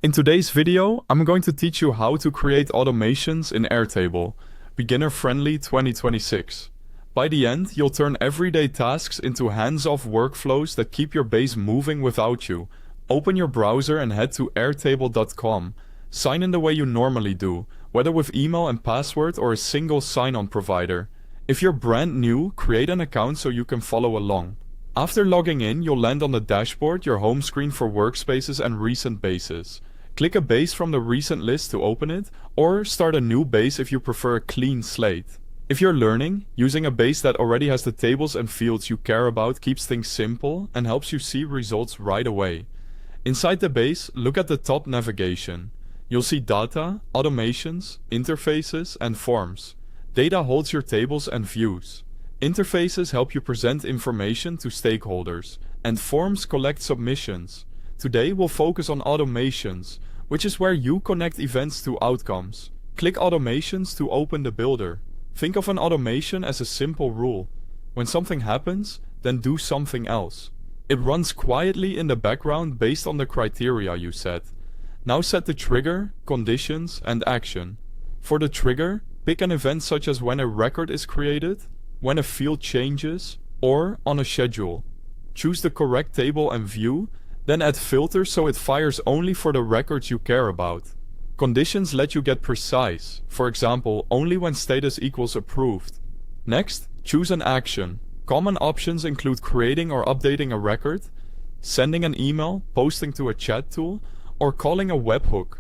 In today's video, I'm going to teach you how to create automations in Airtable, beginner-friendly 2026. By the end, you'll turn everyday tasks into hands-off workflows that keep your base moving without you. Open your browser and head to airtable.com. Sign in the way you normally do, whether with email and password or a single sign-on provider. If you're brand new, create an account so you can follow along. After logging in, you'll land on the dashboard, your home screen for workspaces and recent bases. Click a base from the recent list to open it, or start a new base if you prefer a clean slate. If you're learning, using a base that already has the tables and fields you care about keeps things simple and helps you see results right away. Inside the base, look at the top navigation. You'll see data, automations, interfaces, and forms. Data holds your tables and views. Interfaces help you present information to stakeholders, and forms collect submissions. Today we'll focus on automations, which is where you connect events to outcomes. Click Automations to open the builder. Think of an automation as a simple rule. When something happens, then do something else. It runs quietly in the background based on the criteria you set. Now set the trigger, conditions, and action. For the trigger, pick an event such as when a record is created, when a field changes, or on a schedule. Choose the correct table and view, then add filters so it fires only for the records you care about. Conditions let you get precise, for example, only when status equals approved. Next, choose an action. Common options include creating or updating a record, sending an email, posting to a chat tool, or calling a webhook.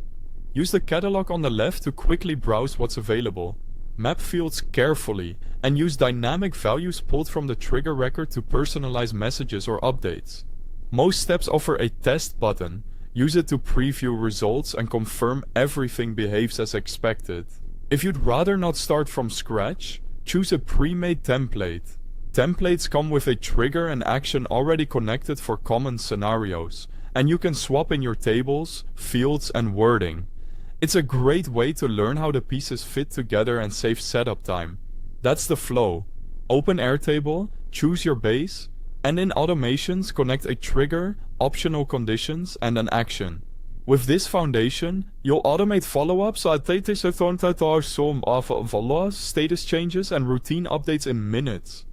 Use the catalog on the left to quickly browse what's available. Map fields carefully and use dynamic values pulled from the trigger record to personalize messages or updates. Most steps offer a test button. Use it to preview results and confirm everything behaves as expected. If you'd rather not start from scratch, choose a pre-made template. Templates come with a trigger and action already connected for common scenarios, and you can swap in your tables, fields, and wording. It's a great way to learn how the pieces fit together and save setup time. That's the flow. Open Airtable, choose your base, and in automations connect a trigger, optional conditions, and an action. With this foundation, you'll automate follow-ups, status changes, and routine updates in minutes.